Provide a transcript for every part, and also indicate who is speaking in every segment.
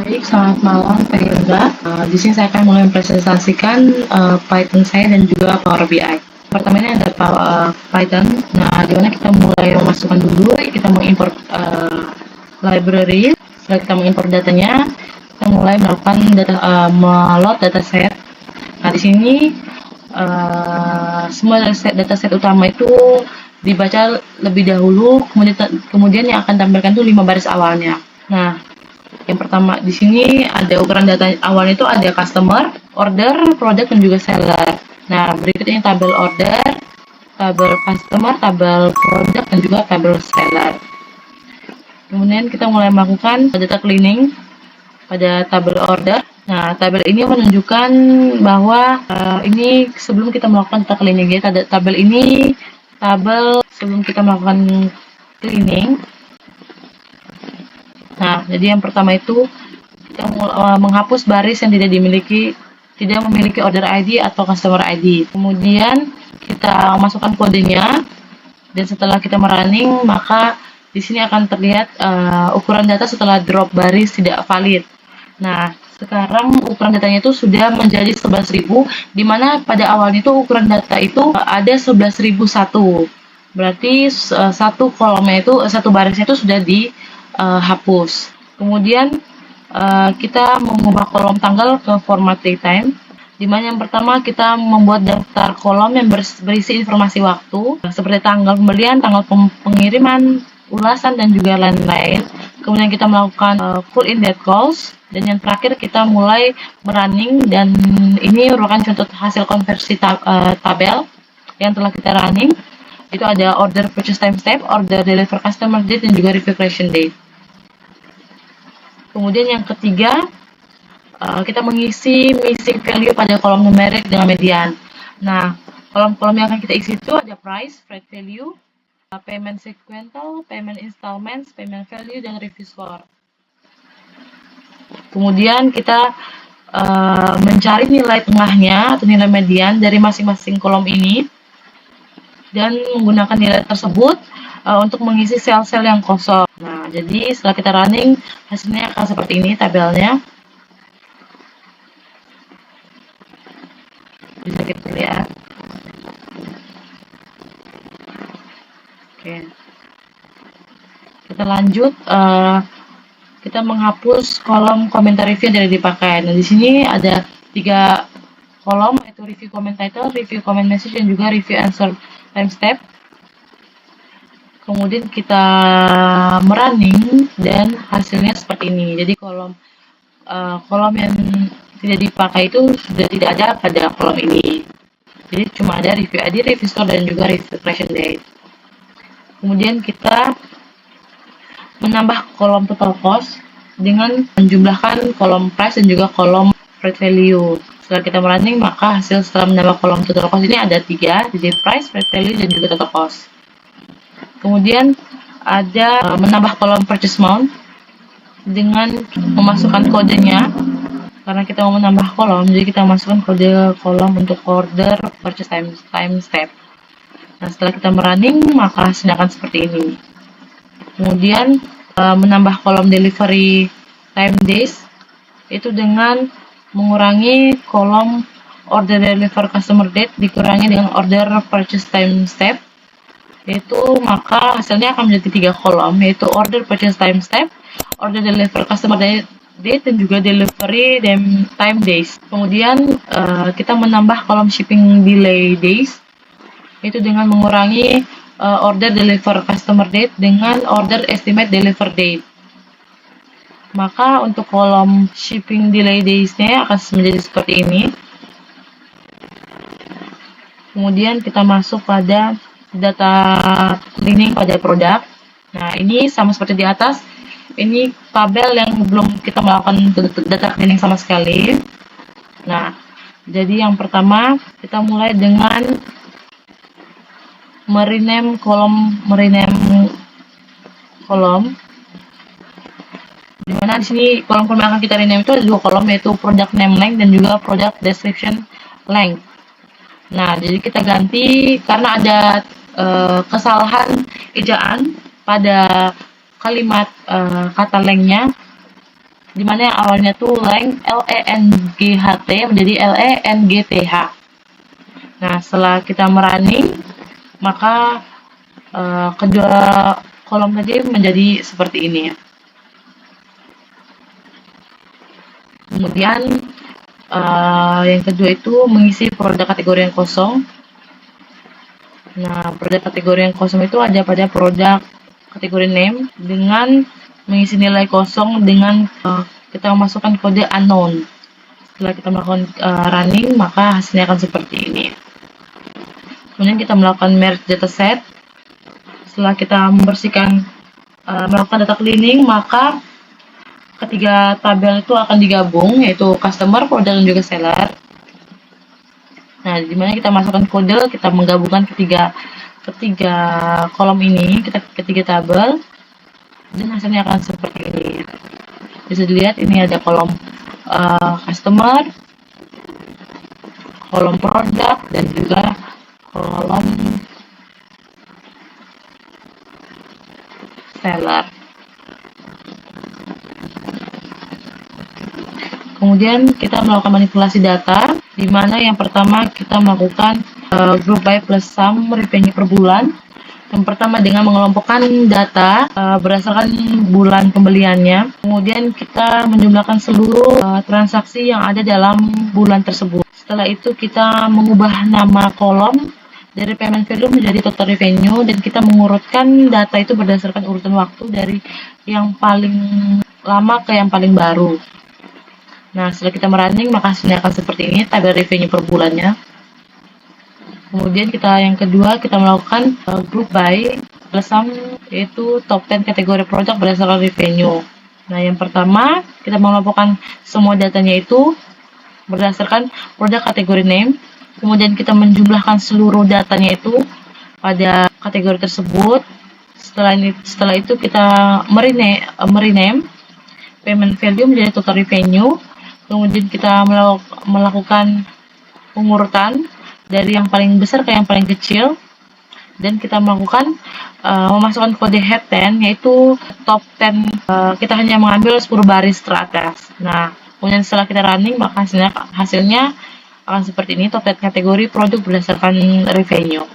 Speaker 1: Baik, selamat malam Kak Yoga. Di sini saya akan mempresentasikan Python saya dan juga Power BI. Pertama ini ada Python. Nah, di mana kita mulai memasukkan dulu, kita mengimport library. Setelah kita mengimport datanya, kita mulai melakukan meload dataset. Nah, di sini semua dataset utama itu dibaca lebih dahulu, kemudian yang akan tampilkan itu 5 baris awalnya. Nah, yang pertama di sini ada ukuran data awal itu ada customer, order, product, dan juga seller. Nah, berikutnya tabel order, tabel customer, tabel product, dan juga tabel seller. Kemudian kita mulai melakukan data cleaning pada tabel order. Nah, tabel ini menunjukkan bahwa ini sebelum kita melakukan data cleaning. Jadi tabel ini tabel sebelum kita melakukan cleaning. Nah, jadi yang pertama itu kita menghapus baris yang tidak memiliki order ID atau customer ID. Kemudian kita masukkan kodenya, dan setelah kita merunning, maka di sini akan terlihat ukuran data setelah drop baris tidak valid. Nah, sekarang ukuran datanya itu sudah menjadi 11.000, di mana pada awalnya itu ukuran data itu ada 11.001. Berarti satu kolomnya itu, satu barisnya itu sudah dihapus. Kemudian kita mengubah kolom tanggal ke format datetime, di mana yang pertama kita membuat daftar kolom yang berisi informasi waktu seperti tanggal pembelian, tanggal pengiriman, ulasan, dan juga lain-lain. Kemudian kita melakukan full in date calls, dan yang terakhir kita mulai merunning, dan ini merupakan contoh hasil konversi tabel yang telah kita running. Itu ada order purchase time step, order deliver customer date, dan juga review creation date. Kemudian yang ketiga, kita mengisi missing value pada kolom numerik dengan median. Nah, kolom-kolom yang akan kita isi itu ada price, freight value, payment sequential, payment installments, payment value, dan review score. Kemudian kita mencari nilai tengahnya atau nilai median dari masing-masing kolom ini, dan menggunakan nilai tersebut untuk mengisi sel-sel yang kosong. Nah, jadi setelah kita running, hasilnya akan seperti ini tabelnya. Bisa kita lihat. Oke. Kita lanjut. Kita menghapus kolom komentar review yang tidak dipakai. Nah, di sini ada 3 kolom, yaitu review comment title, review comment message, dan juga review answer time step. Kemudian kita merunning, dan hasilnya seperti ini. Jadi kolom yang tidak dipakai itu sudah tidak ada pada kolom ini. Jadi cuma ada review ID, review score, dan juga review creation date. Kemudian kita menambah kolom total cost dengan menjumlahkan kolom price dan juga kolom freight value. Setelah kita merunning, maka hasil setelah menambah kolom total cost ini ada 3, jadi price, freight value, dan juga total cost. Kemudian ada menambah kolom purchase amount dengan memasukkan kodenya. Karena kita mau menambah kolom, jadi kita masukkan kode kolom untuk order purchase time step. Nah, setelah kita merunning, maka hasilnya akan seperti ini. Kemudian menambah kolom delivery time days itu dengan mengurangi kolom order deliver customer date dikurangi dengan order purchase time step, yaitu maka hasilnya akan menjadi 3 kolom, yaitu order purchase time step, order deliver customer date, dan juga delivery time days. Kemudian kita menambah kolom shipping delay days, itu dengan mengurangi order deliver customer date dengan order estimate deliver date. Maka untuk kolom shipping delay days-nya akan menjadi seperti ini. Kemudian kita masuk pada data cleaning pada produk. Nah, ini sama seperti di atas. Ini tabel yang belum kita melakukan data cleaning sama sekali. Nah, jadi yang pertama kita mulai dengan merename kolom. Dimana di sini kolom-kolom yang akan kita rename itu ada 2 kolom, yaitu product name length dan juga product description length. Nah, jadi kita ganti karena ada kesalahan ejaan pada kalimat kata length-nya. dimana yang awalnya tuh LENGHT menjadi LENGTH. Nah, setelah kita merunning, maka kedua kolom tadi menjadi seperti ini. Kemudian yang kedua itu mengisi produk kategori yang kosong. Nah, produk kategori yang kosong itu ada pada produk kategori name dengan mengisi nilai kosong dengan kita memasukkan kode unknown. Setelah kita melakukan running, maka hasilnya akan seperti ini. Kemudian kita melakukan merge dataset. Setelah kita membersihkan, melakukan data cleaning, maka ketiga tabel itu akan digabung, yaitu customer, produk, dan juga seller. Nah, dimana kita masukkan kode, kita menggabungkan ketiga kolom ini, ketiga tabel, dan hasilnya akan seperti ini. Bisa dilihat ini ada kolom customer, kolom produk, dan juga kolom seller. Kemudian kita melakukan manipulasi data, di mana yang pertama kita melakukan group by plus sum revenue per bulan. Yang pertama dengan mengelompokkan data berdasarkan bulan pembeliannya. Kemudian kita menjumlahkan seluruh transaksi yang ada dalam bulan tersebut. Setelah itu kita mengubah nama kolom dari payment value menjadi total revenue, dan kita mengurutkan data itu berdasarkan urutan waktu dari yang paling lama ke yang paling baru. Nah, setelah kita merunning, maka hasilnya akan seperti ini, tabel revenue per bulannya. Kemudian yang kedua, kita melakukan group by plus sum, yaitu top 10 kategori produk berdasarkan revenue. Nah, yang pertama, kita mengelompokkan semua datanya itu berdasarkan produk kategori name. Kemudian kita menjumlahkan seluruh datanya itu pada kategori tersebut. Setelah itu kita merename payment value menjadi total revenue. Kemudian kita melakukan pengurutan dari yang paling besar ke yang paling kecil, dan kita melakukan memasukkan kode head 10, yaitu top 10 kita hanya mengambil 10 baris teratas. Nah, kemudian setelah kita running, maka hasilnya akan seperti ini, top 10 kategori produk berdasarkan revenue.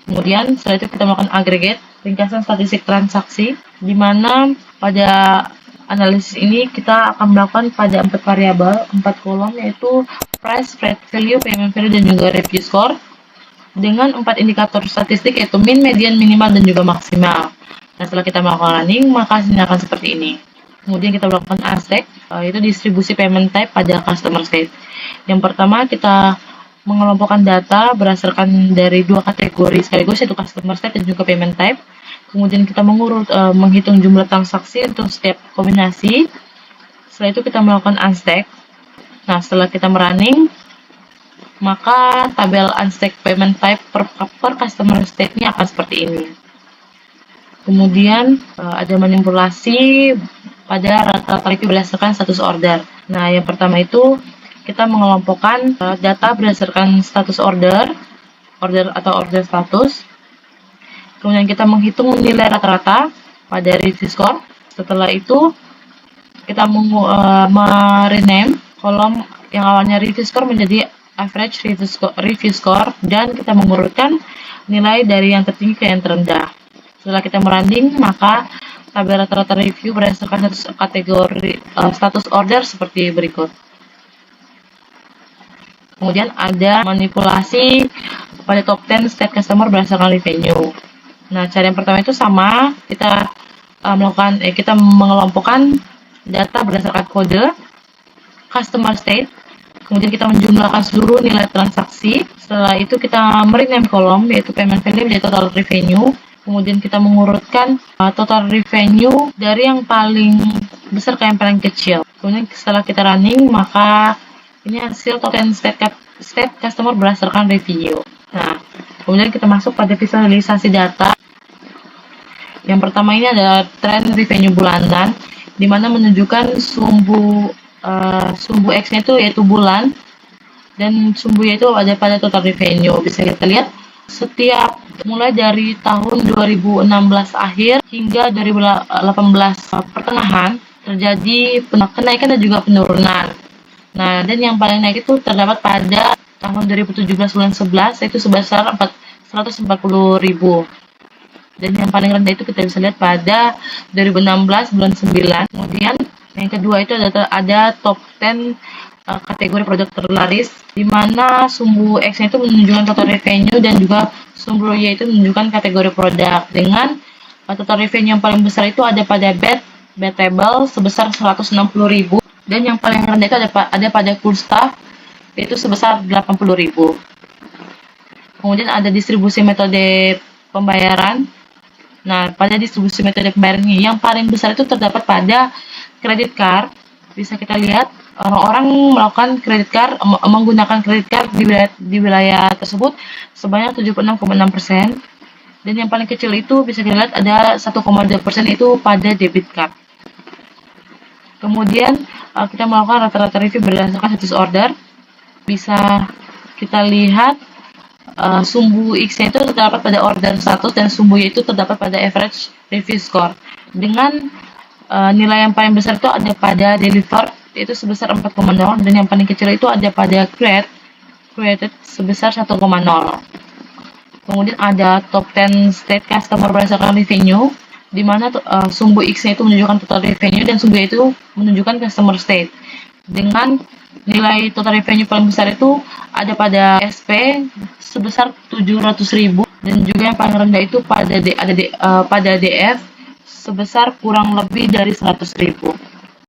Speaker 1: Kemudian setelah itu kita melakukan aggregate, ringkasan statistik transaksi, di mana pada analisis ini kita akan melakukan pada 4 variabel, 4 kolom, yaitu price, rate value, payment value, dan juga review score, dengan 4 indikator statistik, yaitu min, median, minimal, dan juga maksimal. Nah, setelah kita melakukan running, maka hasilnya akan seperti ini. Kemudian kita melakukan ASTEC, yaitu distribusi payment type pada customer state. Yang pertama, kita mengelompokkan data berdasarkan dari 2 kategori sekaligus, yaitu customer state dan juga payment type. Kemudian kita menghitung jumlah transaksi untuk setiap kombinasi. Setelah itu kita melakukan unstack. Nah, setelah kita merunning, maka tabel unstack payment type per customer state-nya akan seperti ini. Kemudian ada manipulasi pada rata-rata review berdasarkan status order. Nah, yang pertama itu kita mengelompokkan data berdasarkan status order atau order status. Kemudian kita menghitung nilai rata-rata pada review score. Setelah itu kita merename kolom yang awalnya review score menjadi average review score, dan kita mengurutkan nilai dari yang tertinggi ke yang terendah. Setelah kita merunning, maka tabel rata-rata review berdasarkan status order seperti berikut. Kemudian ada manipulasi pada top 10 state customer berdasarkan revenue. Nah, cara yang pertama itu sama, kita kita mengelompokkan data berdasarkan kode customer state, kemudian kita menjumlahkan seluruh nilai transaksi. Setelah itu kita merename kolom, yaitu payment value menjadi total revenue. Kemudian kita mengurutkan total revenue dari yang paling besar ke yang paling kecil. Kemudian setelah kita running, maka ini hasil top 10 state customer berdasarkan revenue. Nah, kemudian kita masuk pada visualisasi data. Yang pertama ini adalah trend revenue bulanan, di mana menunjukkan sumbu X-nya itu yaitu bulan, dan sumbunya itu ada pada total revenue. Bisa kita lihat setiap mulai dari tahun 2016 akhir hingga 2018 pertengahan, terjadi kenaikan dan juga penurunan. Nah, dan yang paling naik itu terdapat pada tahun 2017 bulan 11, yaitu sebesar 140.000. Dan yang paling rendah itu kita bisa lihat pada 2016 bulan 9. Kemudian yang kedua itu ada top 10 kategori produk terlaris, di mana sumbu X itu menunjukkan total revenue dan juga sumbu Y itu menunjukkan kategori produk. Dengan total revenue yang paling besar itu ada pada Batable sebesar 160.000, dan yang paling rendah itu ada pada Cool Stuff, yaitu sebesar 80.000. Kemudian ada distribusi metode pembayaran. Nah, pada distribusi metode pembayaran ini yang paling besar itu terdapat pada credit card. Bisa kita lihat orang-orang melakukan kredit card, menggunakan kredit card di wilayah tersebut sebanyak 76,6%. Dan yang paling kecil itu bisa kita lihat ada 1,2% itu pada debit card. Kemudian kita melakukan rata-rata review berdasarkan status order. Bisa kita lihat sumbu X-nya itu terdapat pada order status dan sumbu Y itu terdapat pada average review score. Dengan nilai yang paling besar itu ada pada delivered, yaitu sebesar 4,0, dan yang paling kecil itu ada pada created sebesar 1,0. Kemudian ada top 10 state customer berdasarkan revenue, di mana sumbu X-nya itu menunjukkan total revenue dan sumbu Y itu menunjukkan customer state. Dengan nilai total revenue paling besar itu ada pada SP sebesar 700.000, dan juga yang paling rendah itu pada DF sebesar kurang lebih dari 100.000.